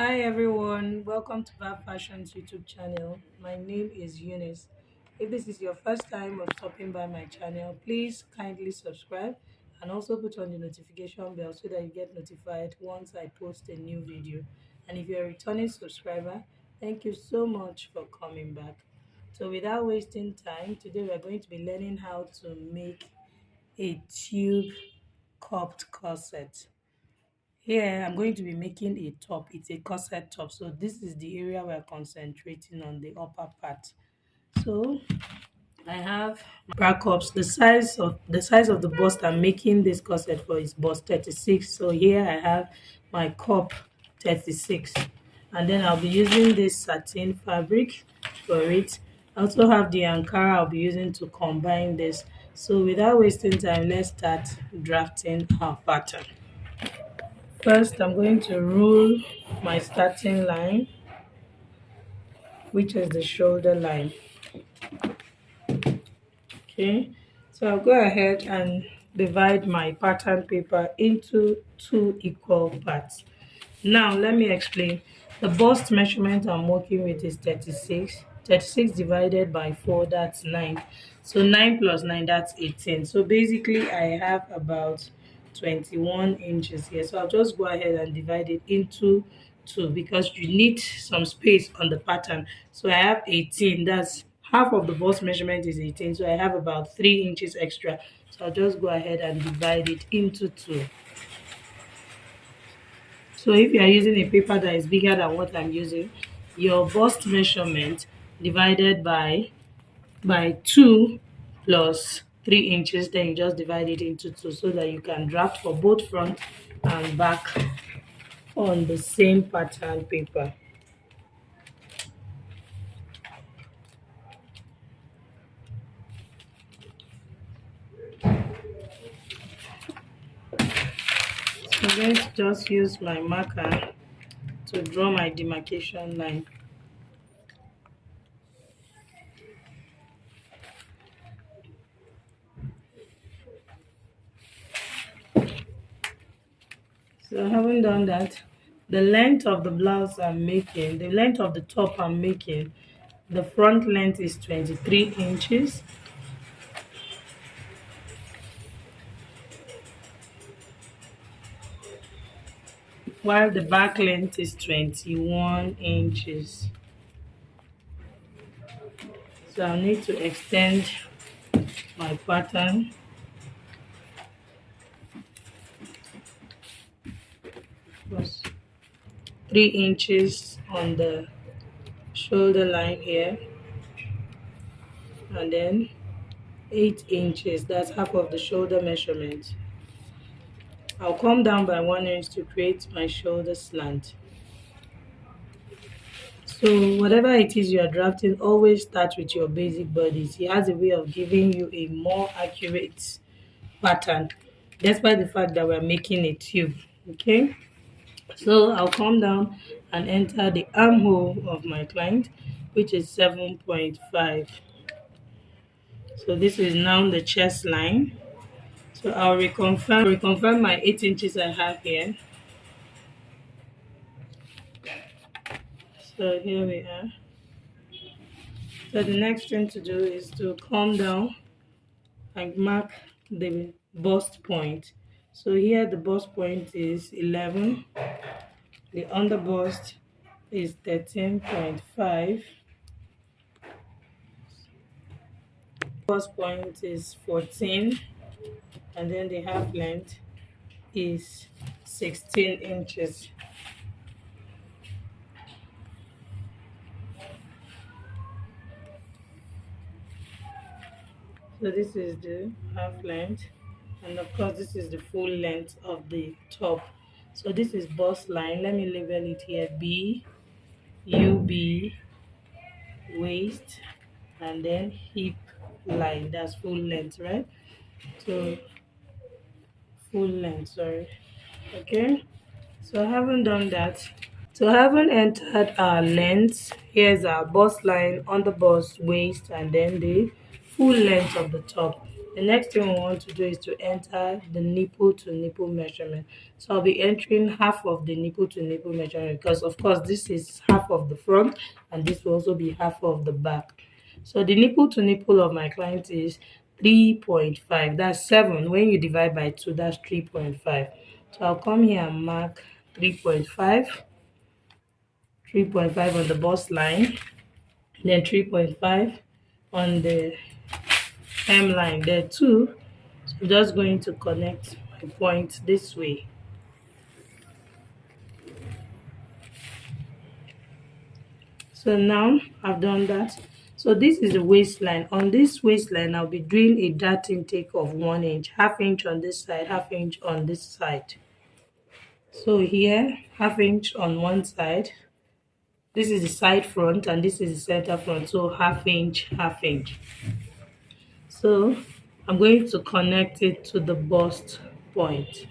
Hi everyone, welcome to Bar Fashion's YouTube channel. My name is Eunice. If this is your first time of stopping by my channel, please kindly subscribe and also put on the notification bell so that you get notified once I post a new video. And if you're a returning subscriber, thank you so much for coming back. So without wasting time, today we're going to be learning how to make a tube cupped corset. Here, I'm going to be making a top. It's a corset top. So this is the area we're concentrating on, the upper part. So I have bra cups. The size of the bust I'm making this corset for is bust 36. So here I have my cup 36. And then I'll be using this satin fabric for it. I also have the Ankara I'll be using to combine this. So without wasting time, let's start drafting our pattern. First, I'm going to rule my starting line, which is the shoulder line. Okay, so I'll go ahead and divide my pattern paper into two equal parts. Now, let me explain. The bust measurement I'm working with is 36. 36 divided by 4, that's 9. So 9 plus 9, that's 18. So basically, I have about 21 inches here. So I'll just go ahead and divide it into 2 because you need some space on the pattern. So I have 18. That's half of the bust measurement is 18. So I have about 3 inches extra. So I'll just go ahead and divide it into 2. So if you are using a paper that is bigger than what I'm using, your bust measurement divided by 2 plus 3 inches, then you just divide it into 2 so that you can draft for both front and back on the same pattern paper. So I'm going to just use my marker to draw my demarcation line. So having done that, the length of the blouse I'm making, the length of the top I'm making, the front length is 23 inches. While the back length is 21 inches. So I'll need to extend my pattern plus 3 inches on the shoulder line here, and then 8 inches, that's half of the shoulder measurement. I'll come down by 1 inch to create my shoulder slant. So whatever it is you are drafting, always start with your basic bodice. It has a way of giving you a more accurate pattern, despite the fact that we're making a tube. Okay, so I'll come down and enter the armhole of my client, which is 7.5. So this is now the chest line. So I'll reconfirm my 8 inches I have here. So here we are. So the next thing to do is to come down and mark the bust point. So here the bust point is 11. The underbust is 13.5. Bust point is 14, and then the half length is 16 inches. So this is the half length, and of course this is the full length of the top. So this is bust line. Let me label it here: B, UB, waist, and then hip line. That's full length, right? So full length, sorry. Okay, so I haven't done that. So having entered our length, here's our bust line, on the bust, waist, and then the full length of the top. The next thing we want to do is to enter the nipple to nipple measurement. So I'll be entering half of the nipple to nipple measurement, because of course this is half of the front and this will also be half of the back. So the nipple to nipple of my client is 3.5. That's 7. When you divide by 2, that's 3.5. So I'll come here and mark 3.5, 3.5 on the bust line, then 3.5 on the hemline there too. So I'm just going to connect my point this way. So now I've done that. So this is the waistline. On this waistline, I'll be doing a dart intake of 1 inch, half inch on this side, half inch on this side. So here, half inch on one side. This is the side front and this is the center front. So half inch, half inch. So I'm going to connect it to the bust point.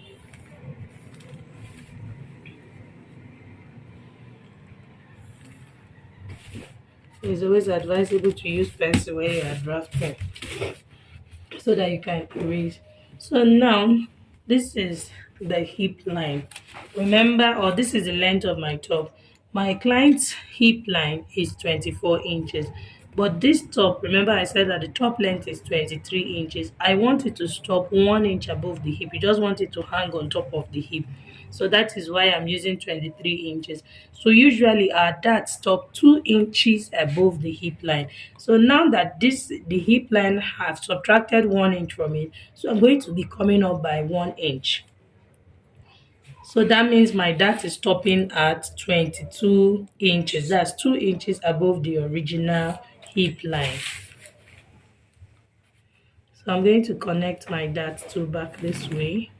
It's always advisable to use pencil when you are drafting so that you can erase. So now this is the hip line. Remember, or this is the length of my top. My client's hip line is 24 inches. But this top, remember I said that the top length is 23 inches. I want it to stop 1 inch above the hip. You just want it to hang on top of the hip. So that is why I'm using 23 inches. So usually our darts stop 2 inches above the hip line. So now that the hip line have subtracted 1 inch from it, so I'm going to be coming up by 1 inch. So that means my dart is stopping at 22 inches. That's 2 inches above the original hip line. So I'm going to connect my dart to back this way.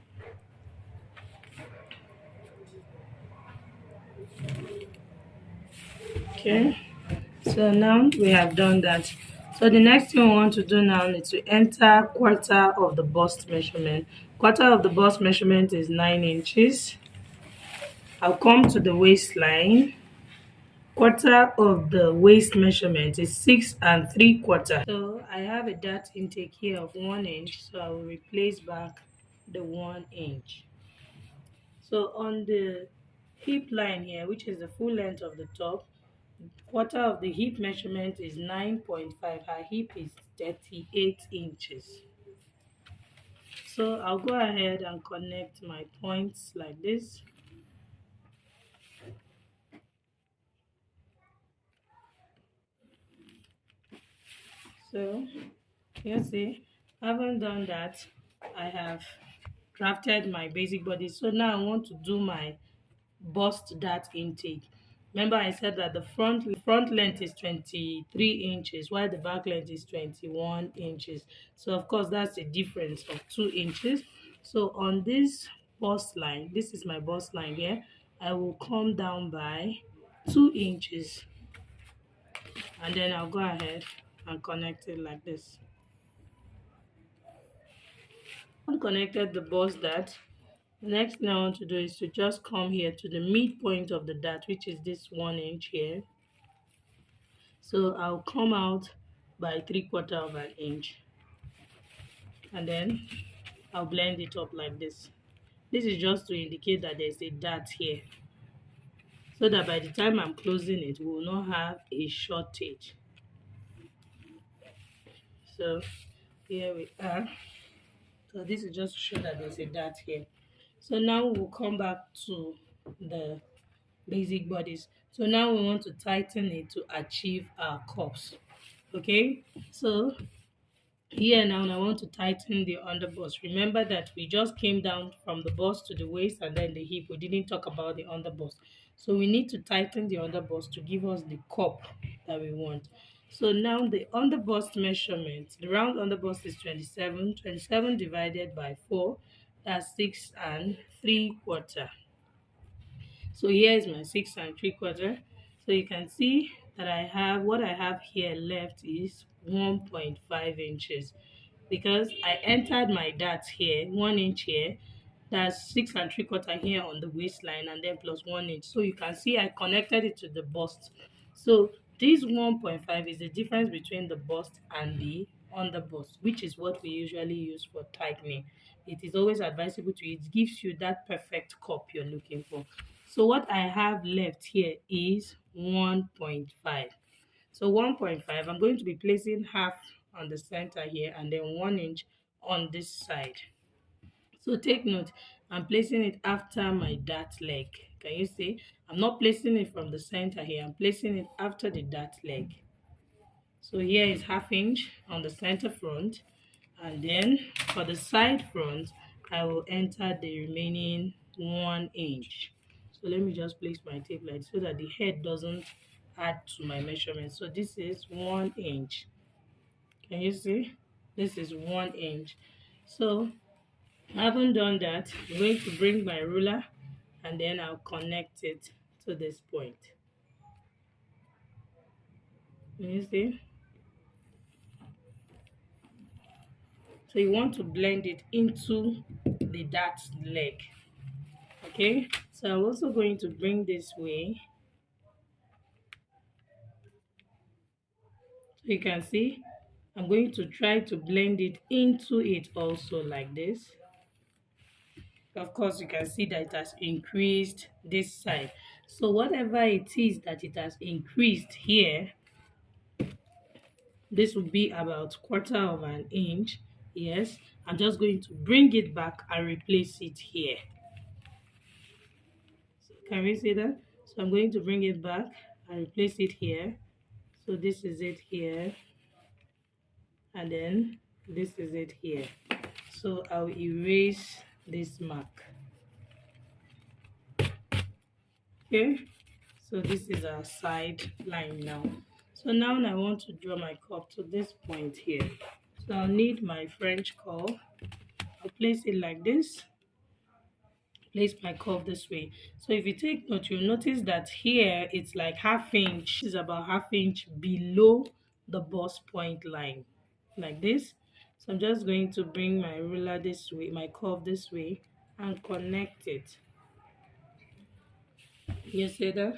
Okay. So now we have done that. So the next thing we want to do now is to enter quarter of the bust measurement. Quarter of the bust measurement is 9 inches. I'll come to the waistline. Quarter of the waist measurement is 6 3/4. So I have a dart intake here of 1 inch, so I will replace back the 1 inch. So on the hip line here, which is the full length of the top, quarter of the hip measurement is 9.5. Her hip is 38 inches. So I'll go ahead and connect my points like this. So you see, having done that, I have drafted my basic body. So now I want to do my bust dart intake. Remember I said that the front length is 23 inches while the back length is 21 inches. So of course that's a difference of 2 inches. So on this bust line, this is my bust line here, I will come down by 2 inches and then I'll go ahead and connect it like this. Connected the bust dart. The next thing I want to do is to just come here to the midpoint of the dart, which is this 1 inch here. So I'll come out by 3/4 of an inch and then I'll blend it up like this. This is just to indicate that there's a dart here, so that by the time I'm closing it, we will not have a shortage. So here we are. So this is just to show that there's a dart here. So now we'll come back to the basic bodice. So now we want to tighten it to achieve our cups. Okay, so here now I want to tighten the underbust. Remember that we just came down from the bust to the waist and then the hip. We didn't talk about the underbust. So we need to tighten the underbust to give us the cup that we want. So now the underbust measurement, the round underbust is 27. 27 divided by 4, that's 6 3/4. So here is my 6 3/4. So you can see that what I have here left is 1.5 inches, because I entered my dart here 1 inch here, that's 6 3/4 here on the waistline and then plus 1 inch. So you can see I connected it to the bust. So this 1.5 is the difference between the bust and the underbust, which is what we usually use for tightening. It is always advisable to, it gives you that perfect cup you're looking for. So what I have left here is 1.5. So 1.5, I'm going to be placing half on the center here and then 1 inch on this side. So take note, I'm placing it after my dart leg. Can you see? I'm not placing it from the center here. I'm placing it after the dart leg. So here is half inch on the center front, and then for the side front, I will enter the remaining 1 inch. So let me just place my tape like so that the head doesn't add to my measurement. So this is 1 inch. Can you see? This is 1 inch. So having done that, I'm going to bring my ruler and then I'll connect it to this point. Can you see? So you want to blend it into the dart leg. Okay, so I'm also going to bring this way. So you can see I'm going to try to blend it into it also like this. Of course, you can see that it has increased this side. So whatever it is that it has increased here, this will be about 1/4 inch. Yes, I'm just going to bring it back and replace it here. So can we see that? So I'm going to bring it back and replace it here. So this is it here, and then this is it here. So I'll erase this mark. Okay, so this is our side line now. So now I want to draw my curve to this point here. So I'll need my French curve. I'll place it like this, place my curve this way. So if you take note, you'll notice that here it's like half inch. This is about half inch below the bust point line, like this. So I'm just going to bring my ruler this way, my curve this way, and connect it. You see that?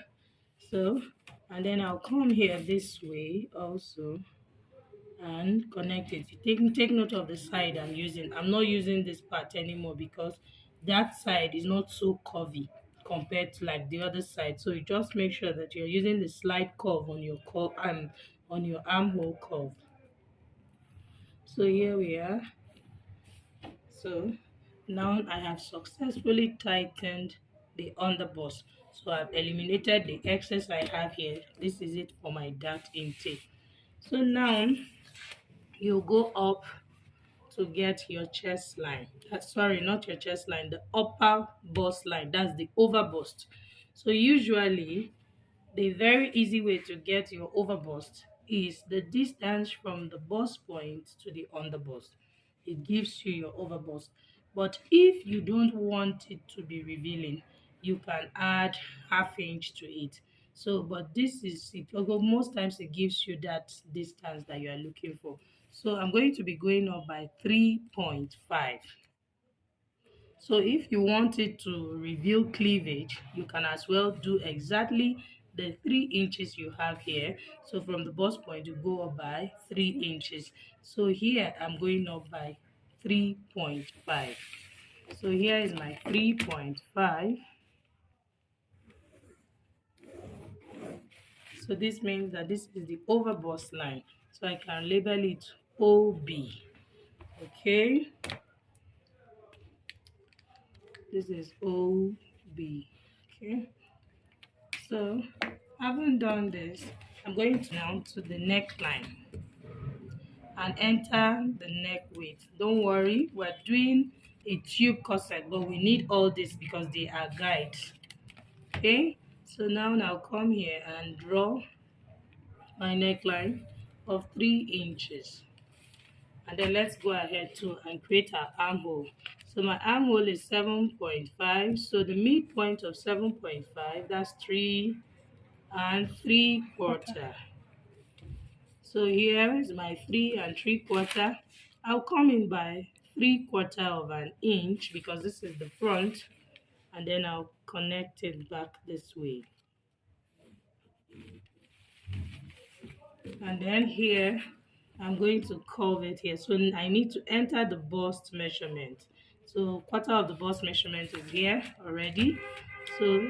So, and then I'll come here this way also and connect it. Take note of the side I'm using. I'm not using this part anymore because that side is not so curvy compared to like the other side. So you just make sure that you're using the slight curve on your on your armhole curve. So here we are. So now I have successfully tightened the underbust. So I've eliminated the excess I have here. This is it for my dart intake. So now you go up to get your chest line. Sorry, not your chest line, the upper bust line. That's the overbust. So usually the very easy way to get your overbust is the distance from the bust point to the underbust. It gives you your overbust. But if you don't want it to be revealing, you can add half inch to it. So, but this is it. Although most times it gives you that distance that you are looking for. So I'm going to be going up by 3.5. So if you want it to reveal cleavage, you can as well do exactly the 3 inches you have here. So from the bust point, you go up by 3 inches. So here I'm going up by 3.5. So here is my 3.5. So this means that this is the overbust line. So I can label it OB. Okay. This is OB. Okay. So having done this, I'm going to now to the neckline and enter the neck width. Don't worry, we're doing a tube corset, but we need all this because they are guides. Okay, so now I'll come here and draw my neckline of 3 inches. And then let's go ahead too and create our armhole. So my armhole is 7.5. So the midpoint of 7.5, that's 3 3/4. So here is my 3 3/4. I'll come in by 3/4 inch because this is the front, and then I'll connect it back this way. And then here I'm going to curve it here. So I need to enter the bust measurement. So quarter of the bust measurement is here already. So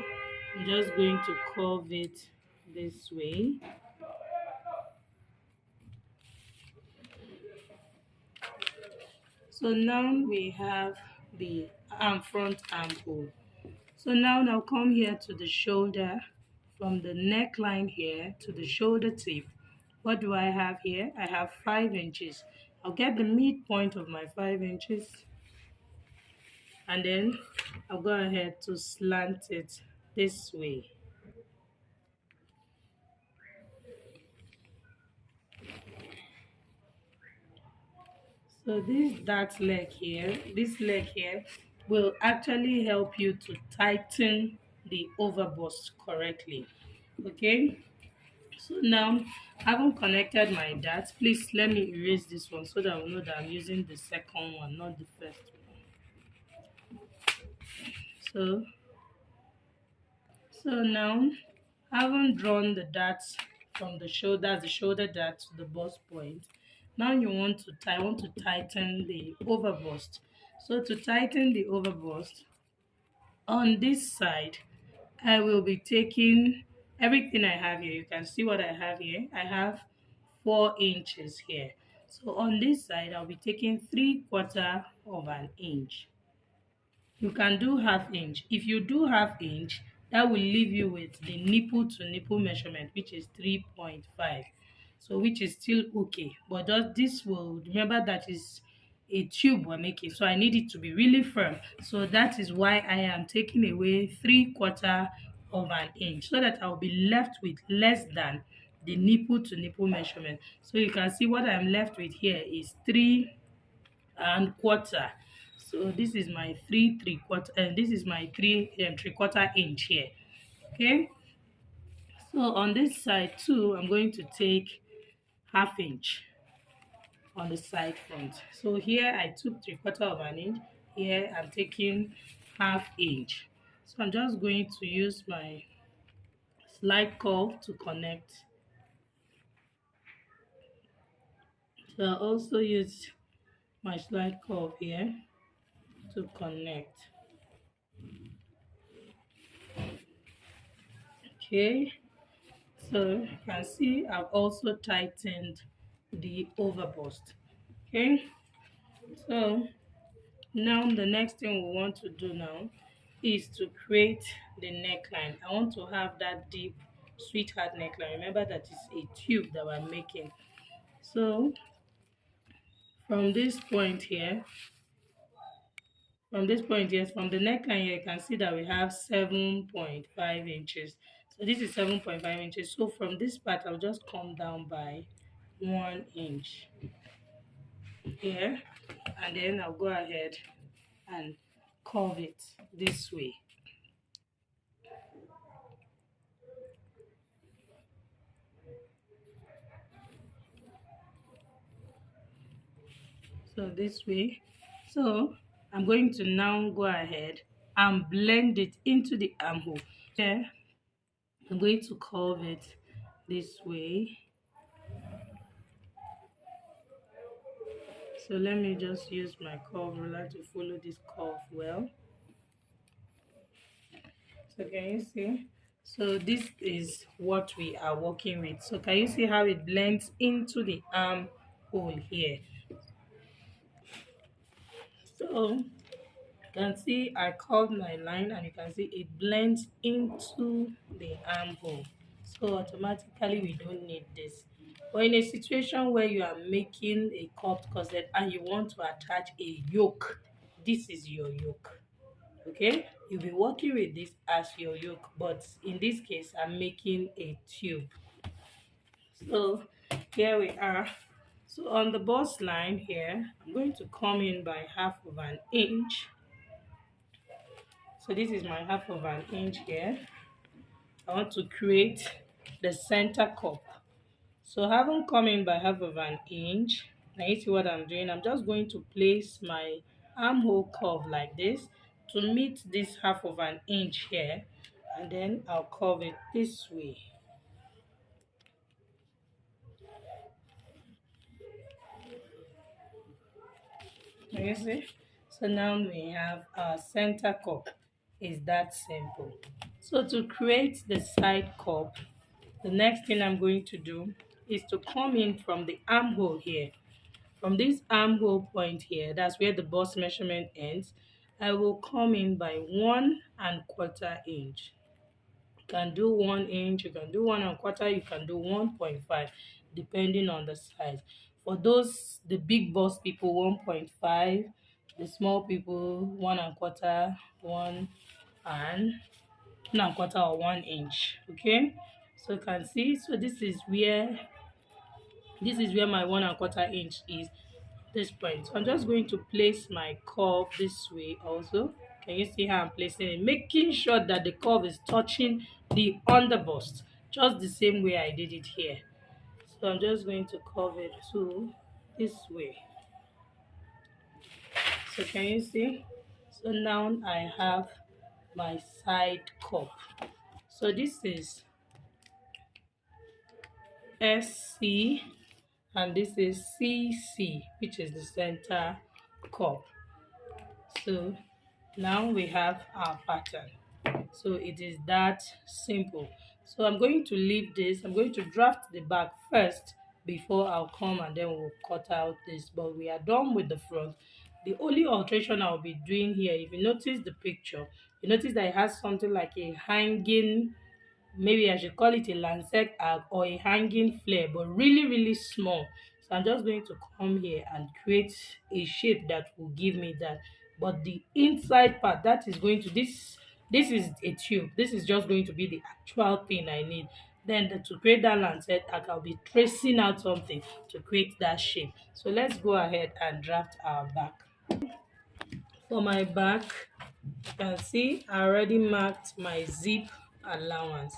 I'm just going to curve it this way. So now we have the front armhole. So now come here to the shoulder, from the neckline here to the shoulder tip. What do I have here? I have 5 inches. I'll get the midpoint of my 5 inches, and then I'll go ahead to slant it this way. So this leg here will actually help you to tighten the overbust correctly. Okay, so now having connected my dart, please let me erase this one so that I will know that I'm using the second one, not the first one. So now, having drawn the darts from the shoulder dart to the bust point, now you want to tighten the overbust. So to tighten the overbust, on this side, I will be taking everything I have here. You can see what I have here. I have 4 inches here. So on this side, I'll be taking 3/4 of an inch. You can do half inch. If you do half inch, that will leave you with the nipple to nipple measurement, which is 3.5. So which is still okay. But just this will, remember that is a tube we're making. So I need it to be really firm. So that is why I am taking away 3/4 of an inch, so that I'll be left with less than the nipple to nipple measurement. So you can see what I'm left with here is 3 1/4. So this is my 3 3/4, and this is my 3 3/4 inch here. Okay, so on this side too, I'm going to take half inch on the side front. So here I took 3/4 of an inch. Here I'm taking half inch. So I'm just going to use my slide curve to connect. So I also use my slide curve here to connect. Okay, so you can see I've also tightened the overbust. Okay, so now the next thing we want to do now is to create the neckline. I want to have that deep sweetheart neckline. Remember that it's a tube that we're making. So from this point here, from the neckline here, you can see that we have 7.5 inches. So this is 7.5 inches. So from this part, I'll just come down by 1 inch here, and then I'll go ahead and curve it this way. So this way. So I'm going to now go ahead and blend it into the armhole. Here, I'm going to curve it this way. So let me just use my curve ruler to follow this curve well. So can you see? So this is what we are working with. So can you see how it blends into the armhole here? So you can see I curved my line, and you can see it blends into the armhole. So automatically we don't need this. But in a situation where you are making a cupped corset and you want to attach a yoke, this is your yoke. Okay, you'll be working with this as your yoke, but in this case I'm making a tube. So here we are. So on the bust line here, I'm going to come in by half of an inch. So this is my half of an inch here. I want to create the center cup. So having come in by half of an inch, now you see what I'm doing. I'm just going to place my armhole curve like this to meet this half of an inch here, and then I'll curve it this way. You see? So now we have our center cup. Is that simple? So to create the side cup, the next thing I'm going to do is to come in from the armhole here. From this armhole point here, that's where the bust measurement ends, I will come in by 1¼ inch. You can do 1 inch, you can do 1¼ you can do 1.5 depending on the size. For those the big boss people, 1.5, the small people 1¼ one and 1¼ or 1 inch. Okay, so you can see, so this is where my 1¼ inch is, this point. So I'm just going to place my curve this way also. Can you see how I'm placing it? Making sure that the curve is touching the underbust, just the same way I did it here. So I'm just going to curve it to this way. So can you see? So now I have my side cup. So this is SC and this is CC, which is the center cup. So now we have our pattern. So it is that simple. So I'm going to leave this. I'm going to draft the back first before I'll come and then we'll cut out this. But we are done with the front. The only alteration I'll be doing here, if you notice the picture, you notice that it has something like a hanging, maybe I should call it a lancet or a hanging flare, but really, really small. So I'm just going to come here and create a shape that will give me that. But the inside part, that is going to, this is a tube. This is just going to be the actual thing I need. Then to create that lancet, I'll be tracing out something to create that shape. So let's go ahead and draft our back. For my back, you can see I already marked my zip allowance.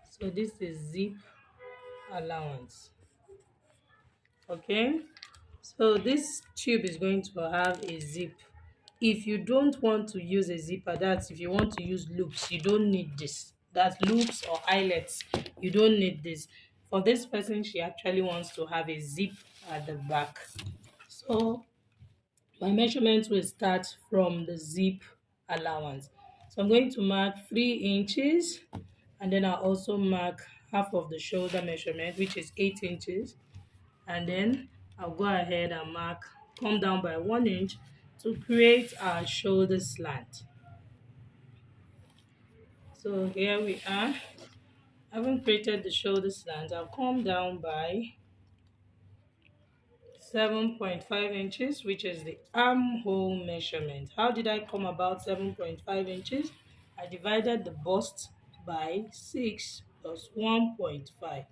So this is zip allowance. Okay, so this tube is going to have a zip. If you don't want to use a zipper, that's if you want to use loops, you don't need this. That's loops or eyelets, you don't need this. For this person, she actually wants to have a zip at the back. So my measurements will start from the zip allowance. So I'm going to mark 3 inches, and then I'll also mark half of the shoulder measurement, which is 8 inches. And then I'll go ahead and come down by 1 inch to create our shoulder slant. So here we are. I haven't created the shoulder slant. I'll come down by 7.5 inches, which is the armhole measurement. How did I come about 7.5 inches? I divided the bust by 6 plus 1.5.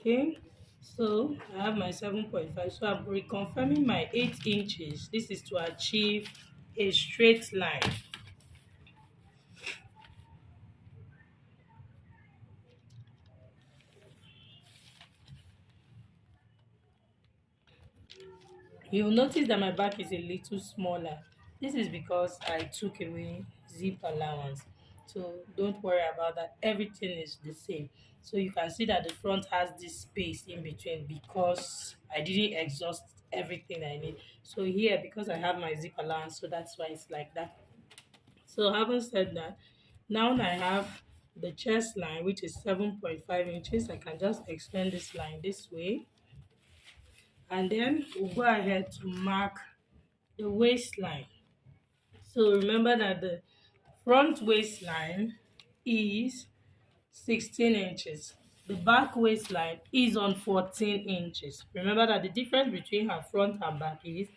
Okay, so I have my 7.5. So I'm reconfirming my 8 inches. This is to achieve a straight line. You'll notice that my back is a little smaller. This is because I took away zip allowance. So don't worry about that. Everything is the same. So you can see that the front has this space in between because I didn't exhaust everything I need. So here, because I have my zip allowance, so that's why it's like that. So having said that, now I have the chest line, which is 7.5 inches. I can just extend this line this way. And then we'll go ahead to mark the waistline. So remember that the front waistline is 16 inches. The back waistline is on 14 inches. Remember that the difference between her front and back is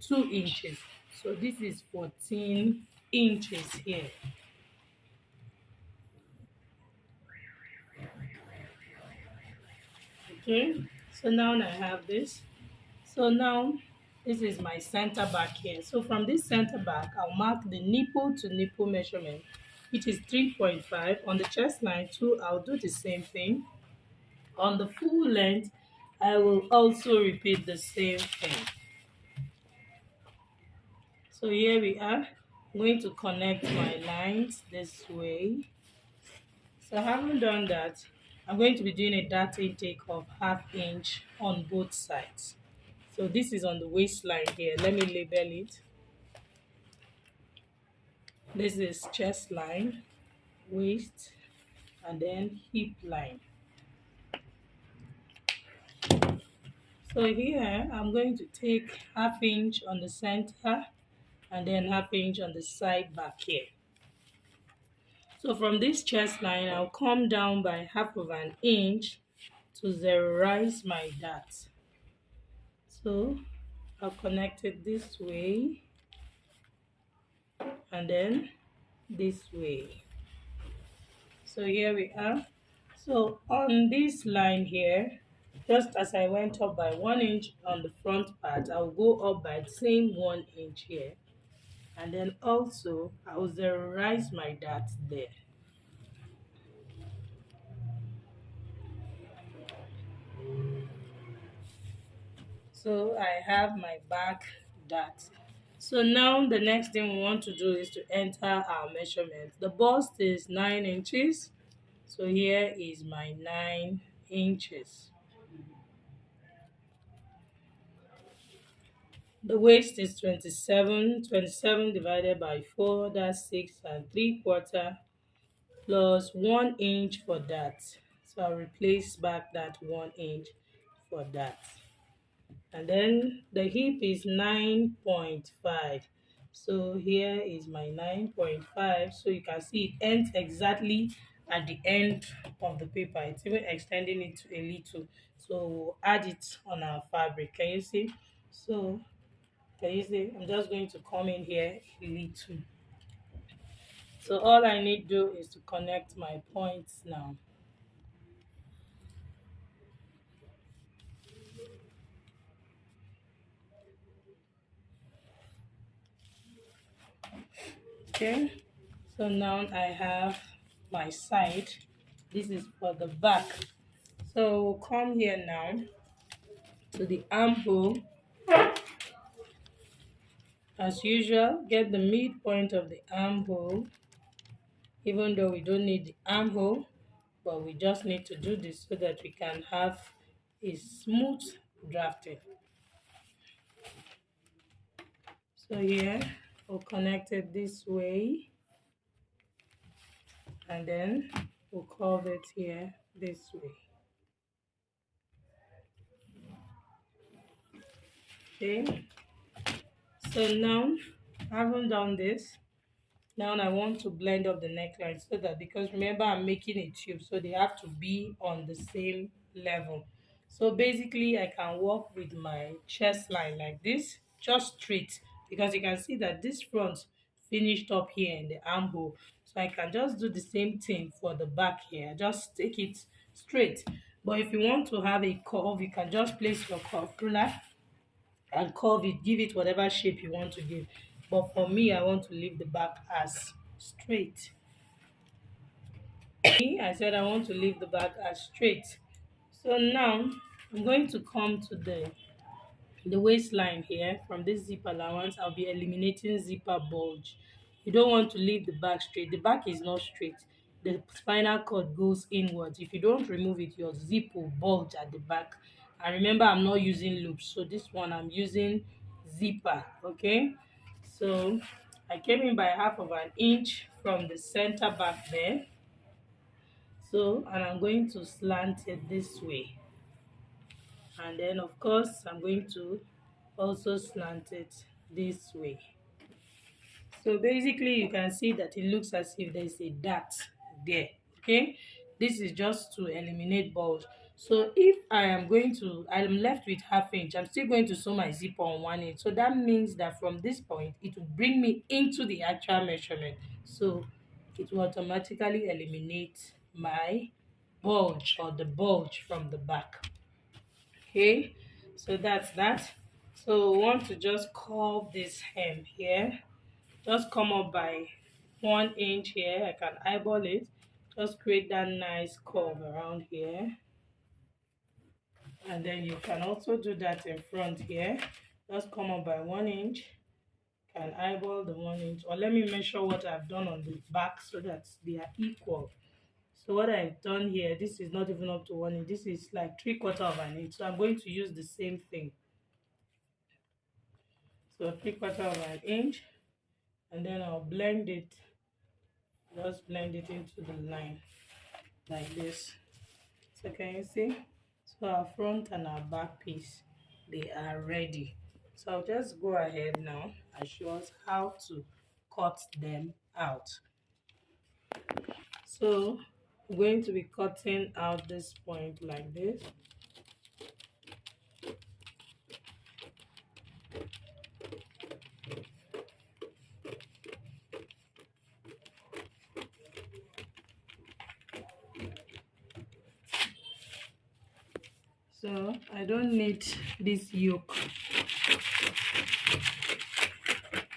2 inches. So this is 14 inches here. Okay, so now I have this. So now this is my center back here. So from this center back, I'll mark the nipple to nipple measurement, which is 3.5. On the chest line too, I'll do the same thing. On the full length, I will also repeat the same thing. So here we are. I'm going to connect my lines this way. So having done that, I'm going to be doing a dart intake of 1/2 inch on both sides. So this is on the waistline here. Let me label it. This is chest line, waist, and then hip line. So here I'm going to take ½ inch on the center and then ½ inch on the side back here. So from this chest line, I'll come down by ½ inch to zerize my dart. So I'll connect it this way and then this way. So here we are. So on this line here, just as I went up by 1 inch on the front part, I'll go up by the same 1 inch here. And then also I'll zerize my dart there. So I have my back dart. So now the next thing we want to do is to enter our measurement. The bust is 9 inches. So here is my 9 inches. The waist is 27. 27 divided by 4, that's 6 3/4, plus 1 inch for that. So I'll replace back that 1 inch for that. And then the hip is 9.5. So here is my 9.5. So you can see it ends exactly at the end of the paper. It's even extending it a little. So we'll add it on our fabric. Can you see? So can you see? I'm just going to come in here a little. So all I need to do is to connect my points now. Okay, so now I have my side. This is for the back. So we'll come here now to the armhole. As usual, get the midpoint of the armhole, even though we don't need the armhole, but we just need to do this so that we can have a smooth drafting. So here we'll connect it this way, and then we'll curve it here this way. Okay, so now I haven't done this. Now I want to blend up the neckline so that, because remember I'm making a tube, so they have to be on the same level. So basically I can work with my chest line like this, just straight, because you can see that this front finished up here in the armhole. So I can just do the same thing for the back here, just take it straight. But if you want to have a curve, you can just place your curve ruler and curve it, give it whatever shape you want to give. But for me, I want to leave the back as straight. I said I want to leave the back as straight. So now I'm going to come to the waistline here. From this zip allowance, I'll be eliminating zipper bulge. You don't want to leave the back straight. The back is not straight. The spinal cord goes inwards. If you don't remove it, your zip will bulge at the back. And remember, I'm not using loops, so this one I'm using zipper. Okay, so I came in by ½ inch from the center back there. So, and I'm going to slant it this way, and then of course I'm going to also slant it this way. So basically you can see that it looks as if there's a dart there. Okay, this is just to eliminate bulge. So if I'm left with ½ inch, I'm still going to sew my zipper on 1 inch. So that means that from this point it will bring me into the actual measurement. So it will automatically eliminate my bulge, or the bulge from the back. Okay, so that's that. So we want to just curve this hem here, just come up by 1 inch here. I can eyeball it, just create that nice curve around here. And then you can also do that in front here, just come up by 1 inch, can eyeball the 1 inch, or let me measure what I've done on the back so that they are equal. So what I've done here, this is not even up to 1 inch, this is like 3/4 of an inch. So I'm going to use the same thing. So 3/4 of an inch, and then I'll blend it, just blend it into the line like this. So can you see? So our front and our back piece, they are ready. So I'll just go ahead now and show us how to cut them out. So I'm going to be cutting out this point like this. So I don't need this yoke.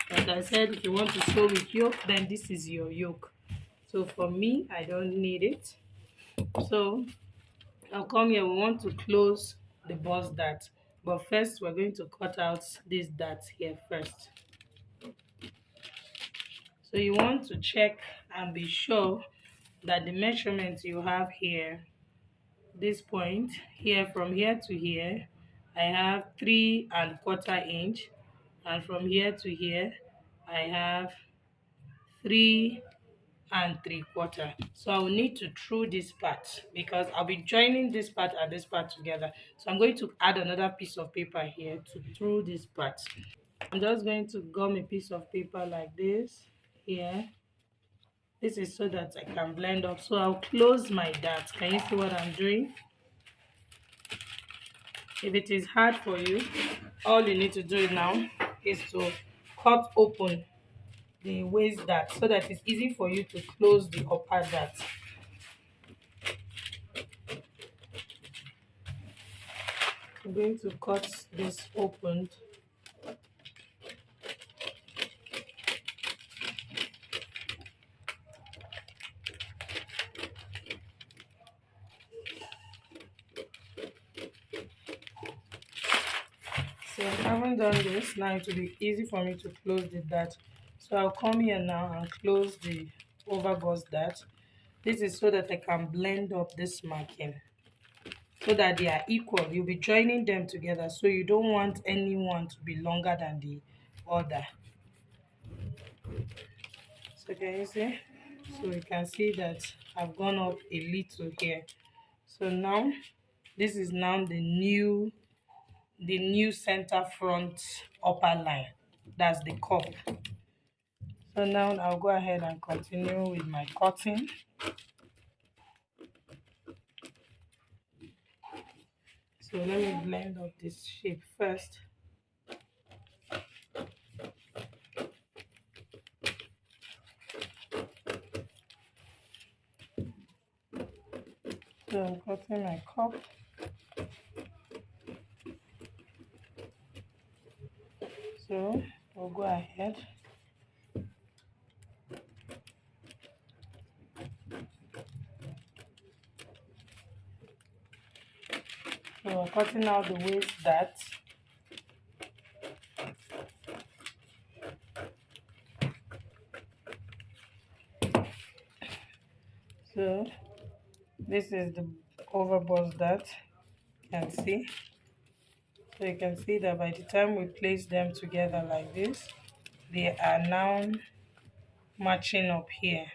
Like I said, if you want to sew with yoke, then this is your yoke. So for me, I don't need it. So I'll come here. We want to close the bust dart, but first we're going to cut out this dart here first. So you want to check and be sure that the measurements you have here, this point here, from here to here, I have 3¼ inch, and from here to here I have 3¾ So I will need to through this part because I'll be joining this part and this part together. So I'm going to add another piece of paper here to through this part. I'm just going to gum a piece of paper like this here. This is so that I can blend up. So I'll close my dart. Can you see what I'm doing? If it is hard for you, all you need to do now is to cut open the waist dart so that it's easy for you to close the upper dart. I'm going to cut this open. So I haven't done this. Now it will be easy for me to close the dart. So I'll come here now and close the overbust dart. This is so that I can blend up this marking so that they are equal. You'll be joining them together, so you don't want anyone to be longer than the other. So can you see? So you can see that I've gone up a little here. So now this is now the new center front upper line. That's the cup. So now I'll go ahead and continue with my cutting. So let me blend up this shape first. So I'm cutting my cup. So we'll go ahead. So we're cutting out the waist dart. So this is the overbust dart, you can see. So you can see that by the time we place them together like this, they are now matching up here.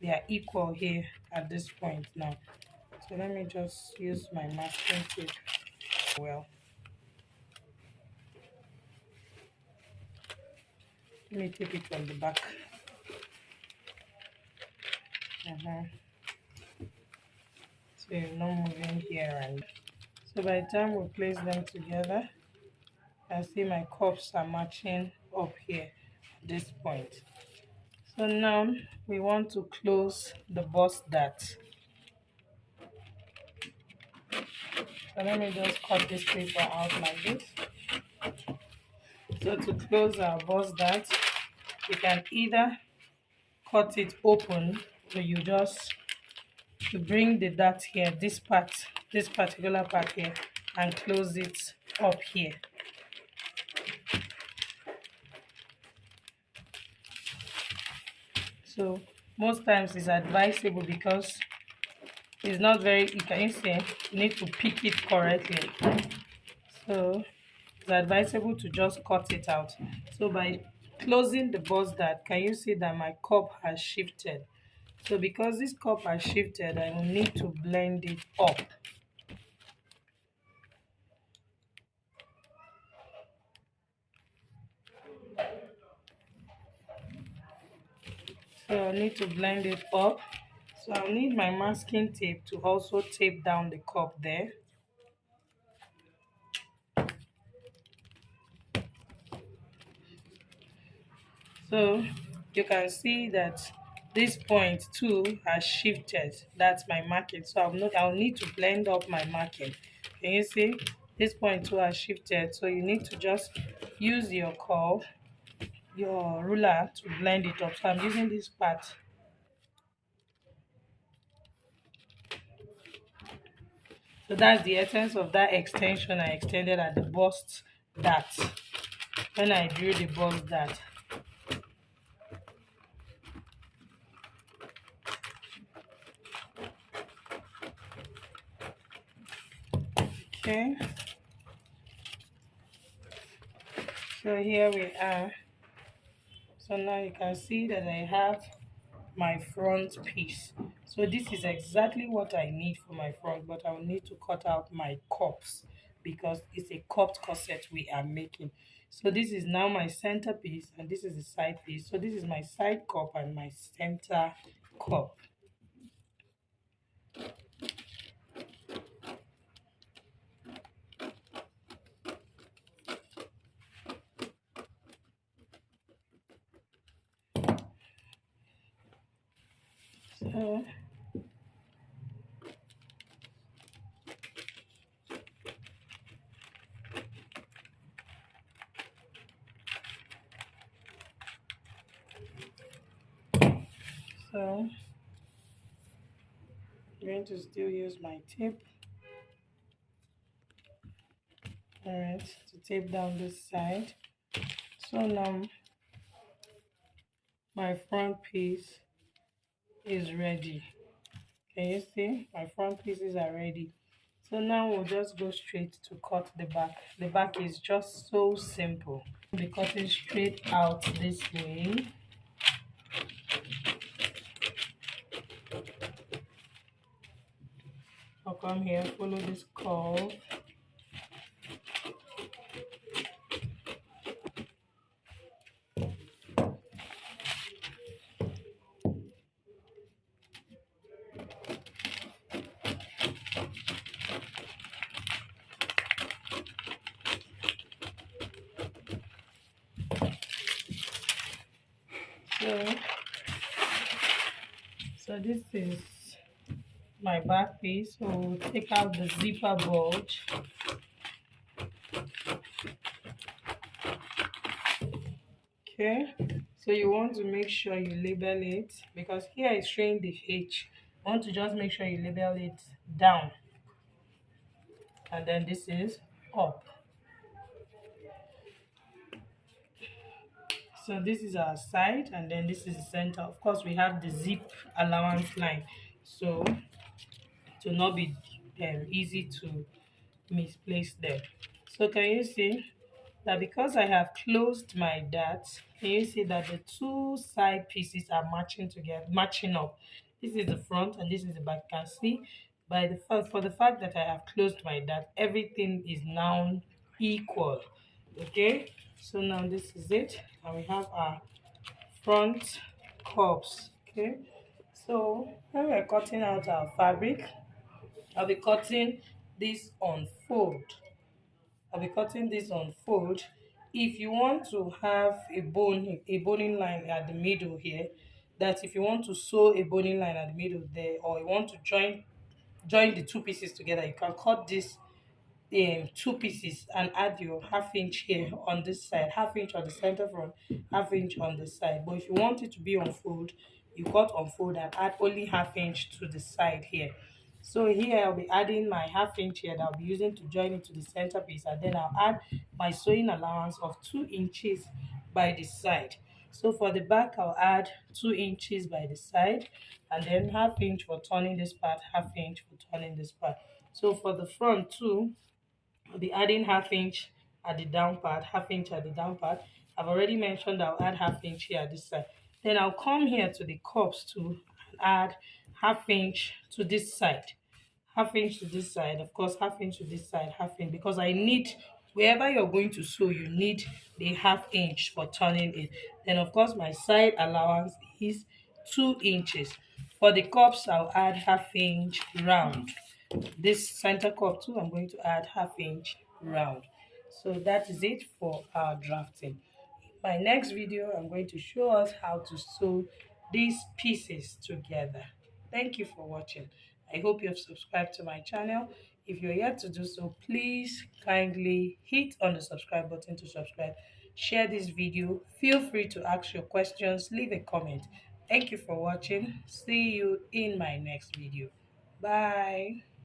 They are equal here at this point now. So let me just use my masking tape well. Let me tape it on the back. So you're not moving here, and so by the time we place them together, you can see my cups are matching up here at this point. So now we want to close the bust dart. So let me just cut this paper out like this. So to close our bust dart, you can either cut it open, or you bring the dart here, this part, this particular part here, and close it up here. So most times it's advisable because it's not very, you can see, you need to pick it correctly. So it's advisable to just cut it out. So by closing the bust dart, can you see that my cup has shifted? So because this cup has shifted, I will need to blend it up. So I need to blend it up. So I'll need my masking tape to also tape down the cup there. So you can see that this point too has shifted. That's my marking. So I'll need to blend up my marking. Can you see? This point too has shifted. So you need to just use your ruler to blend it up. So I'm using this part. So that's the essence of that extension I extended at the bust dart when I drew the bust dart. Okay, so here we are. So now you can see that I have my front piece. So this is exactly what I need for my front, but I will need to cut out my cups because it's a cupped corset we are making. So this is now my center piece and this is the side piece. So this is my side cup and my center cup. So So I'm going to still use my tape, alright, to tape down this side. So now my front piece is ready. Can you see? My front pieces are ready. So now we'll just go straight to cut the back. The back is just so simple. We'll be cutting straight out this way. I'll come here, follow this curve. So, so this is my back piece. So we'll take out the zipper bulge. Okay, so you want to make sure you label it because here is showing the H. You want to just make sure you label it down, and then this is up. So this is our side and then this is the center. Of course we have the zip allowance line, so to not be easy to misplace them. So can you see that because I have closed my dart, can you see that the two side pieces are matching together, matching up? This is the front and this is the back. You can see by the fact, for the fact that I have closed my dart, everything is now equal. Okay, so now this is it, and we have our front cups. Okay, so when we're cutting out our fabric, I'll be cutting this on fold. I'll be cutting this on fold. If you want to have a boning line at the middle here, that if you want to sew a boning line at the middle there, or you want to join the two pieces together, you can cut this two pieces and add your half inch here on this side, half inch on the center front, half inch on the side. But if you want it to be on fold, you cut on fold and add only half inch to the side here. So here I'll be adding my half inch here that I'll be using to join it to the center piece, and then I'll add my sewing allowance of 2 inches by the side. So for the back I'll add 2 inches by the side, and then half inch for turning this part, half inch for turning this part. So for the front too, I'll be adding half inch at the down part, half inch at the down part. I've already mentioned I'll add half inch here at this side. Then I'll come here to the cups too and add half inch to this side, half inch to this side, of course half inch to this side, half inch, because I need, wherever you're going to sew you need the half inch for turning it. Then of course my side allowance is 2 inches. For the cups I'll add half inch round. This center cup too, I'm going to add half inch round. So that is it for our drafting. My next video, I'm going to show us how to sew these pieces together. Thank you for watching. I hope you have subscribed to my channel. If you're yet to do so, please kindly hit on the subscribe button to subscribe. Share this video. Feel free to ask your questions. Leave a comment. Thank you for watching. See you in my next video. Bye.